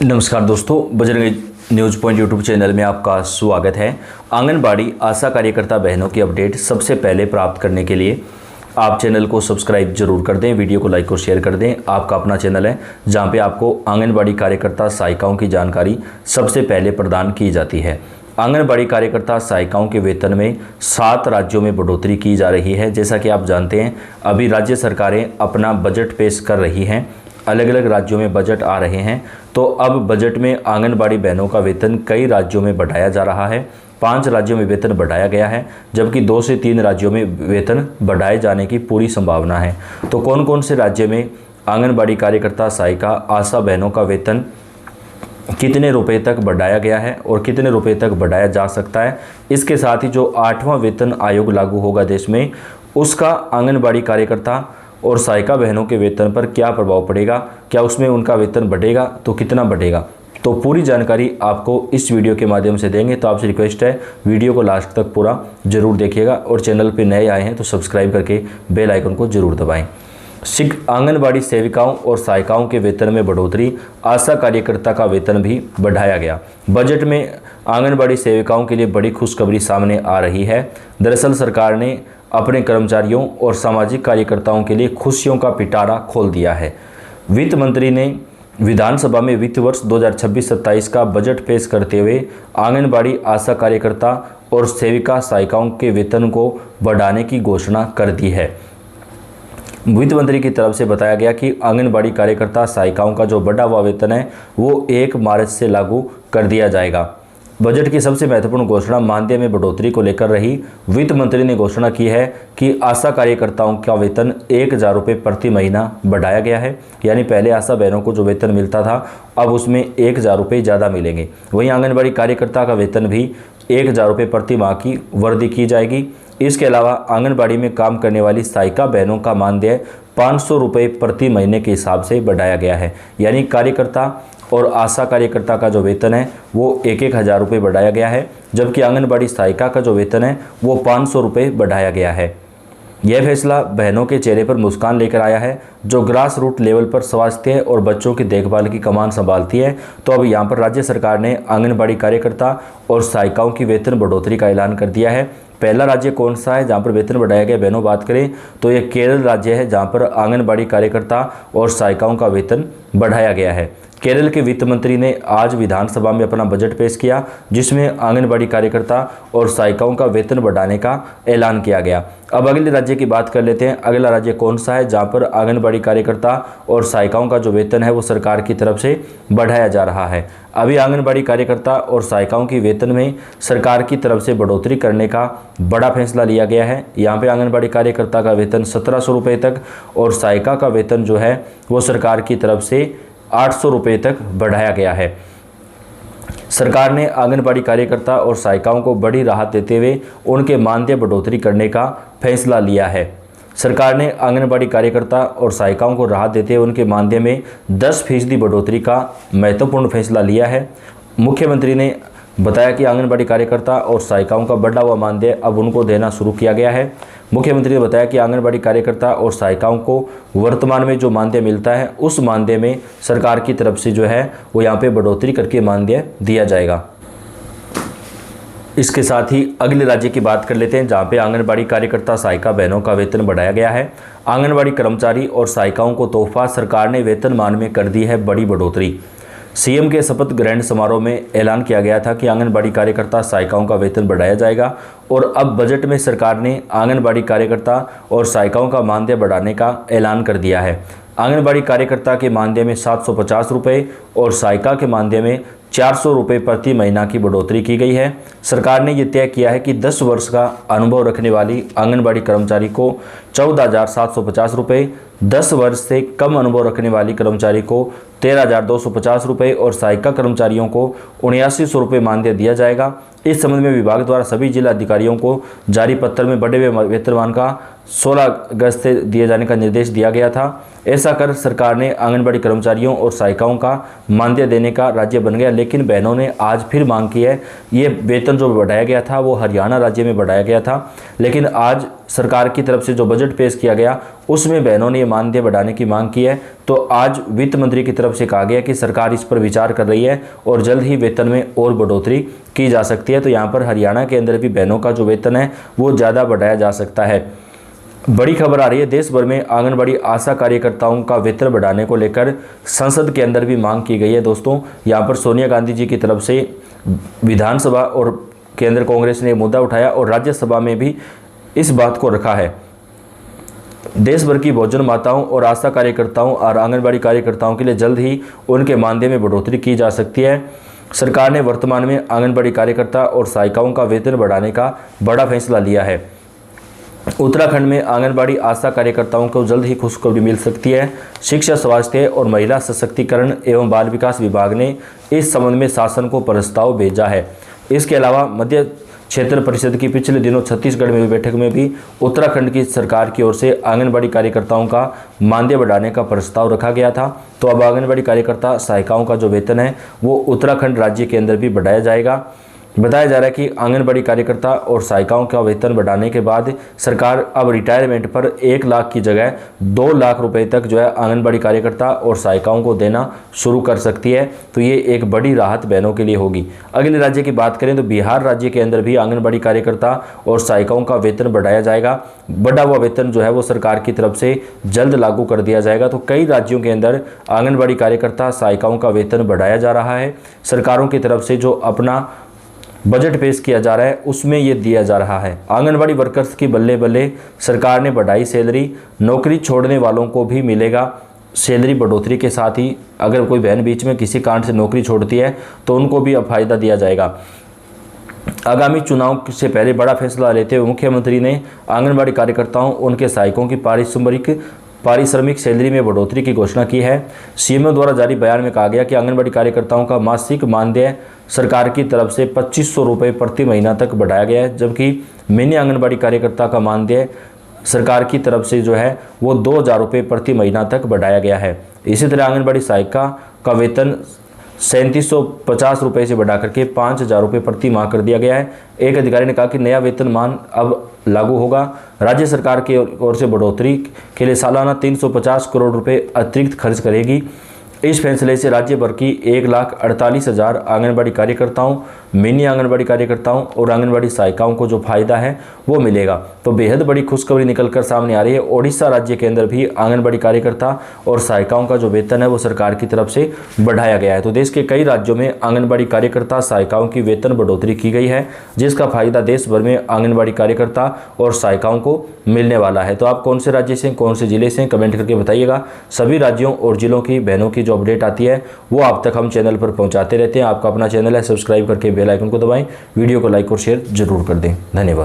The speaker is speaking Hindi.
नमस्कार दोस्तों, Bajrangi news point YouTube channel में आपका स्वागत है। आंगनबाड़ी आशा कार्यकर्ता बहनों की अपडेट सबसे पहले प्राप्त करने के लिए आप चैनल को सब्सक्राइब जरूर कर दें, वीडियो को लाइक और शेयर कर दें। आपका अपना चैनल है जहां पे आपको आंगनबाड़ी कार्यकर्ता सहायिकाओं की जानकारी सबसे पहले प्रदान की जाती है। आंगनबाड़ी कार्यकर्ता सहायिकाओं के वेतन में 7 राज्यों में बढ़ोतरी की जा रही है। जैसा कि आप जानते हैं, अभी राज्य सरकारें अपना बजट पेश कर रही हैं, अलग अलग राज्यों में बजट आ रहे हैं। तो अब बजट में आंगनबाड़ी बहनों का वेतन कई राज्यों में बढ़ाया जा रहा है। 5 राज्यों में वेतन बढ़ाया गया है, जबकि 2 से 3 राज्यों में वेतन बढ़ाए जाने की पूरी संभावना है। तो कौन कौन से राज्य में आंगनबाड़ी कार्यकर्ता सहायिका आशा बहनों का वेतन कितने रुपए तक बढ़ाया गया है और कितने रुपए तक बढ़ाया जा सकता है, इसके साथ ही जो 8वां वेतन आयोग लागू होगा देश में, उसका आंगनबाड़ी कार्यकर्ता और सहायिका बहनों के वेतन पर क्या प्रभाव पड़ेगा, क्या उसमें उनका वेतन बढ़ेगा तो कितना बढ़ेगा, तो पूरी जानकारी आपको इस वीडियो के माध्यम से देंगे। तो आपसे रिक्वेस्ट है, वीडियो को लास्ट तक पूरा जरूर देखिएगा और चैनल पे नए आए हैं तो सब्सक्राइब करके बेल आइकन को जरूर दबाएं। आंगनबाड़ी सेविकाओं और सहायिकाओं के वेतन में बढ़ोतरी, आशा कार्यकर्ता का वेतन भी बढ़ाया गया। बजट में आंगनबाड़ी सेविकाओं के लिए बड़ी खुशखबरी सामने आ रही है। दरअसल सरकार ने अपने कर्मचारियों और सामाजिक कार्यकर्ताओं के लिए खुशियों का पिटारा खोल दिया है। वित्त मंत्री ने विधानसभा में वित्त वर्ष 2026-27 का बजट पेश करते हुए आंगनबाड़ी आशा कार्यकर्ता और सेविका सहायिकाओं के वेतन को बढ़ाने की घोषणा कर दी है। वित्त मंत्री की तरफ से बताया गया कि आंगनबाड़ी कार्यकर्ता सहायिकाओं का जो बढ़ा हुआ वेतन है वो 1 मार्च से लागू कर दिया जाएगा। बजट की सबसे महत्वपूर्ण घोषणा मानदेय में बढ़ोतरी को लेकर रही। वित्त मंत्री ने घोषणा की है कि आशा कार्यकर्ताओं का वेतन 1000 रुपये प्रति महीना बढ़ाया गया है। यानी पहले आशा बहनों को जो वेतन मिलता था, अब उसमें 1000 रुपये ज़्यादा मिलेंगे। वहीं आंगनबाड़ी कार्यकर्ता का वेतन भी 1000 रुपये प्रति माह की वृद्धि की जाएगी। इसके अलावा आंगनबाड़ी में काम करने वाली सहायिका बहनों का मानदेय 500 रुपये प्रति महीने के हिसाब से बढ़ाया गया है। यानी कार्यकर्ता और आशा कार्यकर्ता का जो वेतन है वो 1-1 हज़ार रुपये बढ़ाया गया है, जबकि आंगनबाड़ी सहायिका का जो वेतन है वो 500 रुपये बढ़ाया गया है। यह फैसला बहनों के चेहरे पर मुस्कान लेकर आया है, जो ग्रास रूट लेवल पर स्वास्थ्य और बच्चों की देखभाल की कमान संभालती है। तो अब यहाँ पर राज्य सरकार ने आंगनबाड़ी कार्यकर्ता और सहायिकाओं की वेतन बढ़ोतरी का ऐलान कर दिया है। पहला राज्य कौन सा है जहाँ पर वेतन बढ़ाया गया, बहनों बात करें तो ये केरल राज्य है, जहाँ पर आंगनबाड़ी कार्यकर्ता और सहायिकाओं का वेतन बढ़ाया गया है। केरल के वित्त मंत्री ने आज विधानसभा में अपना बजट पेश किया, जिसमें आंगनबाड़ी कार्यकर्ता और सहायिकाओं का वेतन बढ़ाने का ऐलान किया गया। अब अगले राज्य की बात कर लेते हैं। अगला राज्य कौन सा है जहां पर आंगनबाड़ी कार्यकर्ता और सहायिकाओं का जो वेतन है वो सरकार की तरफ से बढ़ाया जा रहा है। अभी आंगनबाड़ी कार्यकर्ता और सहायिकाओं की वेतन में सरकार की तरफ से बढ़ोतरी करने का बड़ा फैसला लिया गया है। यहाँ पे आंगनबाड़ी कार्यकर्ता का वेतन 1700 रुपये तक और सहायिका का वेतन जो है वो सरकार की तरफ से 800 रुपये तक बढ़ाया गया है। सरकार ने आंगनबाड़ी कार्यकर्ता और सहायिकाओं को बड़ी राहत देते हुए उनके मानदेय बढ़ोतरी करने का फैसला लिया है। सरकार ने आंगनबाड़ी कार्यकर्ता और सहायिकाओं को राहत देते हुए उनके मानदेय में 10% बढ़ोतरी का महत्वपूर्ण फैसला लिया है। मुख्यमंत्री ने बताया कि आंगनबाड़ी कार्यकर्ता और सहायिकाओं का बढ़ा हुआ मानदेय अब उनको देना शुरू किया गया है। मुख्यमंत्री ने बताया कि आंगनबाड़ी कार्यकर्ता और सहायिकाओं को वर्तमान में जो मानदेय मिलता है उस मानदेय में सरकार की तरफ से जो है वो यहाँ पे बढ़ोतरी करके मानदेय दिया जाएगा। इसके साथ ही अगले राज्य की बात कर लेते हैं जहाँ पे आंगनबाड़ी कार्यकर्ता सहायिका बहनों का वेतन बढ़ाया गया है। आंगनबाड़ी कर्मचारी और सहायिकाओं को तोहफा, सरकार ने वेतनमान में कर दी है बड़ी बढ़ोतरी। सीएम के शपथ ग्रहण समारोह में ऐलान किया गया था कि आंगनबाड़ी कार्यकर्ता सहायिकाओं का वेतन बढ़ाया जाएगा और अब बजट में सरकार ने आंगनबाड़ी कार्यकर्ता और सहायिकाओं का मानदेय बढ़ाने का ऐलान कर दिया है। आंगनबाड़ी कार्यकर्ता के मानदेय में 750 रुपये और सहायिका के मानदेय में 400 रुपये प्रति महीना की बढ़ोतरी की गई है। सरकार ने यह तय किया है कि 10 वर्ष का अनुभव रखने वाली आंगनबाड़ी कर्मचारी को 14,750 रुपये, 10 वर्ष से कम अनुभव रखने वाली कर्मचारी को 13,250 रुपये और सहायिका कर्मचारियों को 7900 रुपये मानदेय दिया जाएगा। इस संबंध में विभाग द्वारा सभी जिला अधिकारियों को जारी पत्र में बढ़े हुए वेतनमान का 16 अगस्त से दिए जाने का निर्देश दिया गया था। ऐसा कर सरकार ने आंगनबाड़ी कर्मचारियों और सहायिकाओं का मानदेय देने का राज्य बन गया। लेकिन बहनों ने आज फिर मांग की है, ये वेतन जो बढ़ाया गया था वो हरियाणा राज्य में बढ़ाया गया था, लेकिन आज सरकार की तरफ से जो बजट पेश किया गया उसमें बहनों ने ये मानदेय बढ़ाने की मांग की है। तो आज वित्त मंत्री की तरफ से कहा गया कि सरकार इस पर विचार कर रही है और जल्द ही वेतन में और बढ़ोतरी की जा सकती है। तो यहाँ पर हरियाणा के अंदर भी बहनों का जो वेतन है वो ज़्यादा बढ़ाया जा सकता है। बड़ी खबर आ रही है, देश भर में आंगनबाड़ी आशा कार्यकर्ताओं का वेतन बढ़ाने को लेकर संसद के अंदर भी मांग की गई है। दोस्तों, यहाँ पर सोनिया गांधी जी की तरफ से विधानसभा और केंद्र कांग्रेस ने मुद्दा उठाया और राज्यसभा में भी इस बात को रखा है। देश भर की भोजन माताओं और आशा कार्यकर्ताओं और आंगनबाड़ी कार्यकर्ताओं के लिए जल्द ही उनके मानदेय में बढ़ोतरी की जा सकती है। सरकार ने वर्तमान में आंगनबाड़ी कार्यकर्ता और सहायिकाओं का वेतन बढ़ाने का बड़ा फैसला लिया है। उत्तराखंड में आंगनबाड़ी आशा कार्यकर्ताओं को जल्द ही खुशखबरी मिल सकती है। शिक्षा, स्वास्थ्य और महिला सशक्तिकरण एवं बाल विकास विभाग ने इस संबंध में शासन को प्रस्ताव भेजा है। इसके अलावा मध्य क्षेत्र परिषद की पिछले दिनों छत्तीसगढ़ में हुई बैठक में भी उत्तराखंड की सरकार की ओर से आंगनबाड़ी कार्यकर्ताओं का मानदेय बढ़ाने का प्रस्ताव रखा गया था। तो अब आंगनबाड़ी कार्यकर्ता सहायिकाओं का जो वेतन है वो उत्तराखंड राज्य के अंदर भी बढ़ाया जाएगा। बताया जा रहा है कि आंगनबाड़ी कार्यकर्ता और सहायिकाओं का वेतन बढ़ाने के बाद सरकार अब रिटायरमेंट पर 1 लाख की जगह 2 लाख रुपए तक जो है आंगनबाड़ी कार्यकर्ता और सहायिकाओं को देना शुरू कर सकती है। तो ये एक बड़ी राहत बहनों के लिए होगी। अगले राज्य की बात करें तो बिहार राज्य के अंदर भी आंगनबाड़ी कार्यकर्ता और सहायिकाओं का वेतन बढ़ाया जाएगा। बढ़ा हुआ वेतन जो है वो सरकार की तरफ से जल्द लागू कर दिया जाएगा। तो कई राज्यों के अंदर आंगनबाड़ी कार्यकर्ता सहायिकाओं का वेतन बढ़ाया जा रहा है। सरकारों की तरफ से जो अपना बजट पेश किया जा रहा है उसमें ये दिया जा रहा है। आंगनबाड़ी वर्कर्स की बल्ले बल्ले सरकार ने बढ़ाई सैलरी, नौकरी छोड़ने वालों को भी मिलेगा सैलरी बढ़ोतरी के साथ ही अगर कोई बहन बीच में किसी कारण से नौकरी छोड़ती है तो उनको भी अब फायदा दिया जाएगा। आगामी चुनाव से पहले बड़ा फैसला लेते हुए मुख्यमंत्री ने आंगनबाड़ी कार्यकर्ताओं उनके सहायकों की पारिश्रमिक सैलरी में बढ़ोतरी की घोषणा की है। सीएमओ द्वारा जारी बयान में कहा गया कि आंगनबाड़ी कार्यकर्ताओं का मासिक मानदेय सरकार की तरफ से 2500 रुपये प्रति महीना तक बढ़ाया गया है, जबकि मिनी आंगनबाड़ी कार्यकर्ता का मानदेय सरकार की तरफ से जो है वो 2000 रुपये प्रति महीना तक बढ़ाया गया है। इसी तरह आंगनबाड़ी सहायिका का वेतन 3750 रुपये से बढ़ा करके 5000 रुपये प्रति माह कर दिया गया है। एक अधिकारी ने कहा कि नया वेतनमान अब लागू होगा। राज्य सरकार की ओर से बढ़ोतरी के लिए सालाना 350 करोड़ रुपए अतिरिक्त खर्च करेगी। इस फैसले से राज्य भर की 1,48,000 आंगनबाड़ी कार्यकर्ताओं, मिनी आंगनबाड़ी कार्यकर्ताओं और आंगनबाड़ी सहायिकाओं को जो फायदा है वो मिलेगा। तो बेहद बड़ी खुशखबरी निकलकर सामने आ रही है। ओडिशा राज्य के अंदर भी आंगनबाड़ी कार्यकर्ता और सहायिकाओं का जो वेतन है वो सरकार की तरफ से बढ़ाया गया है। तो देश के कई राज्यों में आंगनबाड़ी कार्यकर्ता सहायिकाओं की वेतन बढ़ोतरी की गई है, जिसका फायदा देश भर में आंगनबाड़ी कार्यकर्ता और सहायिकाओं को मिलने वाला है। तो आप कौन से राज्य से, कौन से जिले से, कमेंट करके बताइएगा। सभी राज्यों और जिलों की बहनों की अपडेट आती है वो आप तक हम चैनल पर पहुंचाते रहते हैं। आपका अपना चैनल है, सब्सक्राइब करके बेल आइकन को दबाएं, वीडियो को लाइक और शेयर जरूर कर दें। धन्यवाद।